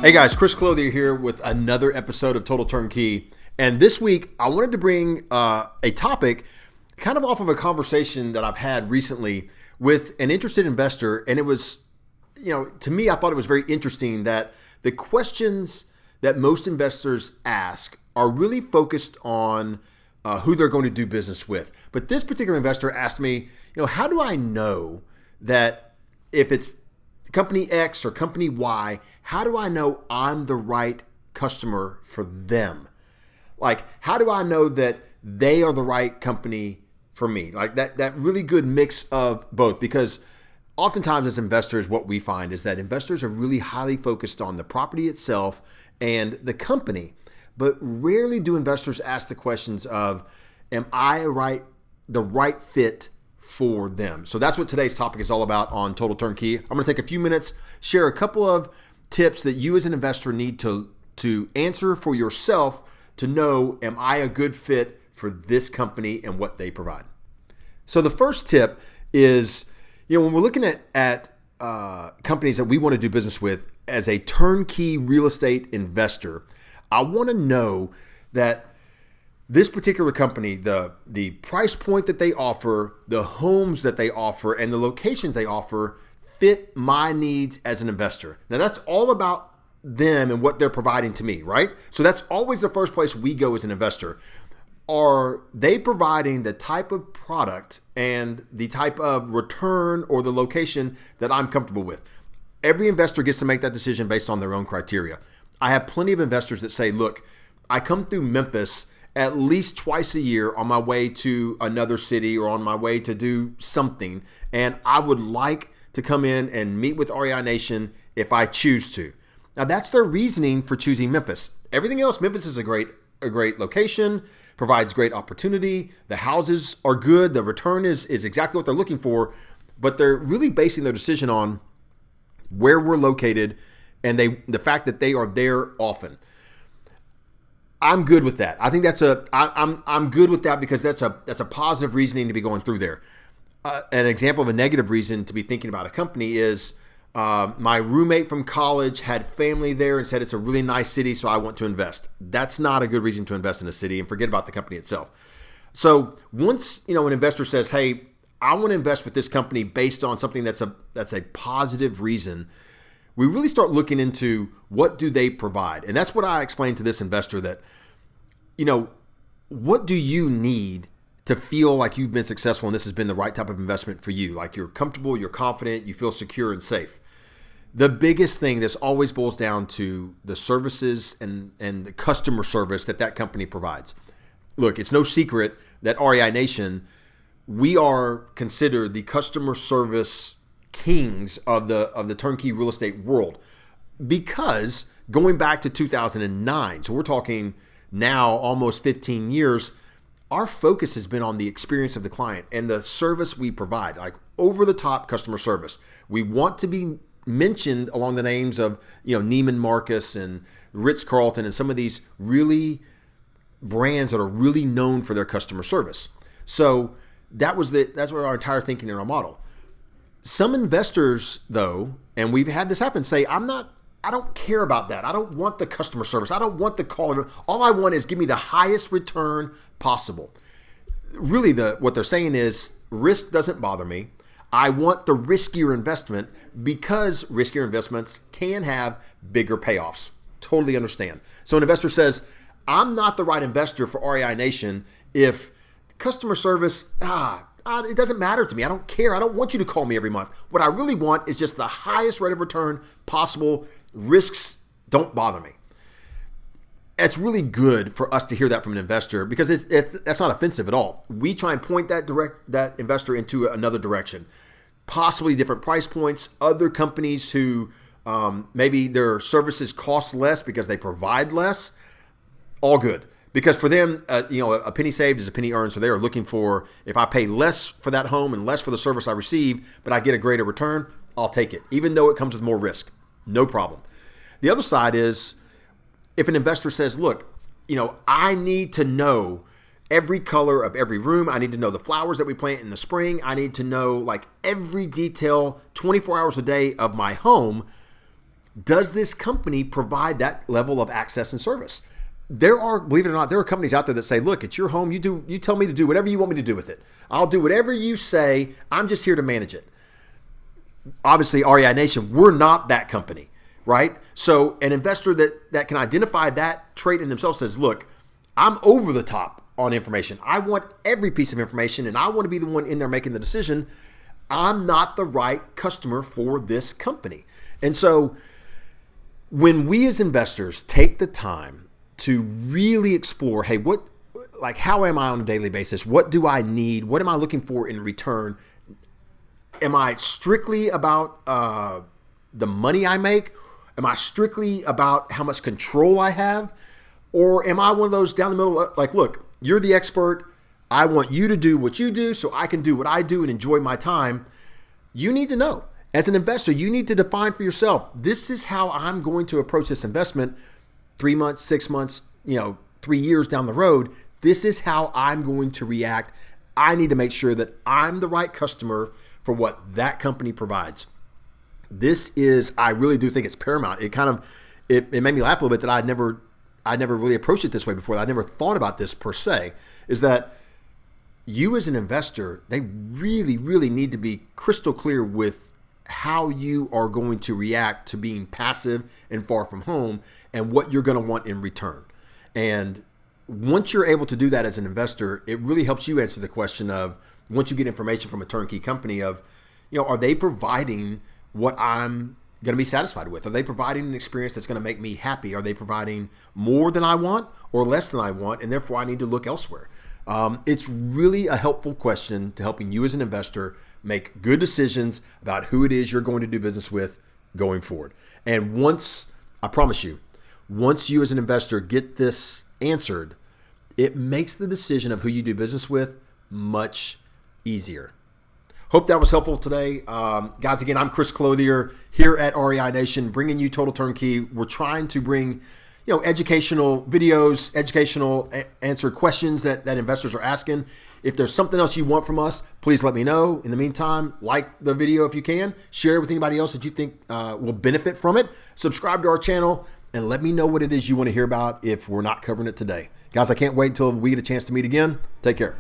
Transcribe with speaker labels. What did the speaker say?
Speaker 1: Hey guys, Chris Clothier here with another episode of Total Turnkey. And this week, I wanted to bring a topic kind of off of a conversation that I've had recently with an interested investor. And it was, to me, I thought it was very interesting that the questions that most investors ask are really focused on who they're going to do business with. But this particular investor asked me, how do I know that if it's company X or company Y, how do I know I'm the right customer for them? Like, how do I know that they are the right company for me? Like that really good mix of both, because oftentimes as investors, what we find is that investors are really highly focused on the property itself and the company, but rarely do investors ask the questions of, am I the right fit for them? So that's what today's topic is all about on Total Turnkey. I'm going to take a few minutes, share a couple of tips that you as an investor need to answer for yourself to know, am I a good fit for this company and what they provide? So the first tip is, when we're looking at companies that we want to do business with as a turnkey real estate investor, I want to know that this particular company, the price point that they offer, the homes that they offer, and the locations they offer fit my needs as an investor. Now that's all about them and what they're providing to me, right? So that's always the first place we go as an investor. Are they providing the type of product and the type of return or the location that I'm comfortable with? Every investor gets to make that decision based on their own criteria. I have plenty of investors that say, look, I come through Memphis at least twice a year on my way to another city or on my way to do something, and I would like to come in and meet with REI Nation if I choose to. Now that's their reasoning for choosing Memphis. Everything else, Memphis is a great location, provides great opportunity. The houses are good. The return is exactly what they're looking for, but they're really basing their decision on where we're located and the fact that they are there often. I'm good with that. I think I'm good with that because that's a positive reasoning to be going through there. An example of a negative reason to be thinking about a company is my roommate from college had family there and said it's a really nice city, so I want to invest. That's not a good reason to invest in a city, and forget about the company itself. So once an investor says, "Hey, I want to invest with this company based on something that's a positive reason," we really start looking into what do they provide. And that's what I explained to this investor that, what do you need to feel like you've been successful and this has been the right type of investment for you? Like you're comfortable, you're confident, you feel secure and safe. The biggest thing, this always boils down to the services and the customer service that company provides. Look, it's no secret that REI Nation, we are considered the customer service kings of the turnkey real estate world, because going back to 2009, so we're talking now almost 15 years, our focus has been on the experience of the client and the service we provide, like over the top customer service. We want to be mentioned along the names of Neiman Marcus and Ritz-Carlton and some of these really brands that are really known for their customer service. So that's what our entire thinking in our model. Some investors, though, and we've had this happen, say, I don't care about that. I don't want the customer service. I don't want the call. All I want is give me the highest return possible. Really, what they're saying is risk doesn't bother me. I want the riskier investment because riskier investments can have bigger payoffs. Totally understand. So an investor says, I'm not the right investor for REI Nation if customer service, it doesn't matter to me. I don't care. I don't want you to call me every month. What I really want is just the highest rate of return possible. Risks don't bother me. It's really good for us to hear that from an investor because that's not offensive at all. We try and point that investor into another direction, possibly different price points, other companies who maybe their services cost less because they provide less. All good. Because for them, a penny saved is a penny earned. So they are looking for, if I pay less for that home and less for the service I receive, but I get a greater return, I'll take it, even though it comes with more risk. No problem. The other side is if an investor says, look, I need to know every color of every room. I need to know the flowers that we plant in the spring. I need to know like every detail 24 hours a day of my home. does this company provide that level of access and service? There are, believe it or not, there are companies out there that say, look, it's your home. You tell me to do whatever you want me to do with it. I'll do whatever you say. I'm just here to manage it. Obviously, REI Nation, we're not that company, right? So an investor that can identify that trait in themselves says, look, I'm over the top on information. I want every piece of information, and I want to be the one in there making the decision. I'm not the right customer for this company. And so when we as investors take the time to really explore, hey, how am I on a daily basis? What do I need? What am I looking for in return? Am I strictly about the money I make? Am I strictly about how much control I have? Or am I one of those down the middle, like, look, you're the expert. I want you to do what you do so I can do what I do and enjoy my time. You need to know. As an investor, you need to define for yourself, this is how I'm going to approach this investment 3 months, 6 months, 3 years down the road. This is how I'm going to react. I need to make sure that I'm the right customer for what that company provides. I really do think it's paramount. It made me laugh a little bit that I never really approached it this way before. I never thought about this per se, is that you as an investor, they really, really need to be crystal clear with how you are going to react to being passive and far from home and what you're going to want in return. And once you're able to do that as an investor, it really helps you answer the question of, once you get information from a turnkey company of, are they providing what I'm going to be satisfied with? Are they providing an experience that's going to make me happy? Are they providing more than I want or less than I want? And therefore I need to look elsewhere. It's really a helpful question to helping you as an investor make good decisions about who it is you're going to do business with going forward. And I promise you, once you as an investor get this answered, it makes the decision of who you do business with much easier. Hope that was helpful today. Guys, again, I'm Chris Clothier here at REI Nation, bringing you Total Turnkey. We're trying to bring educational videos, answer questions that investors are asking. If there's something else you want from us, please let me know. In the meantime, like the video if you can, share it with anybody else that you think will benefit from it. Subscribe to our channel and let me know what it is you want to hear about if we're not covering it today. Guys, I can't wait until we get a chance to meet again. Take care.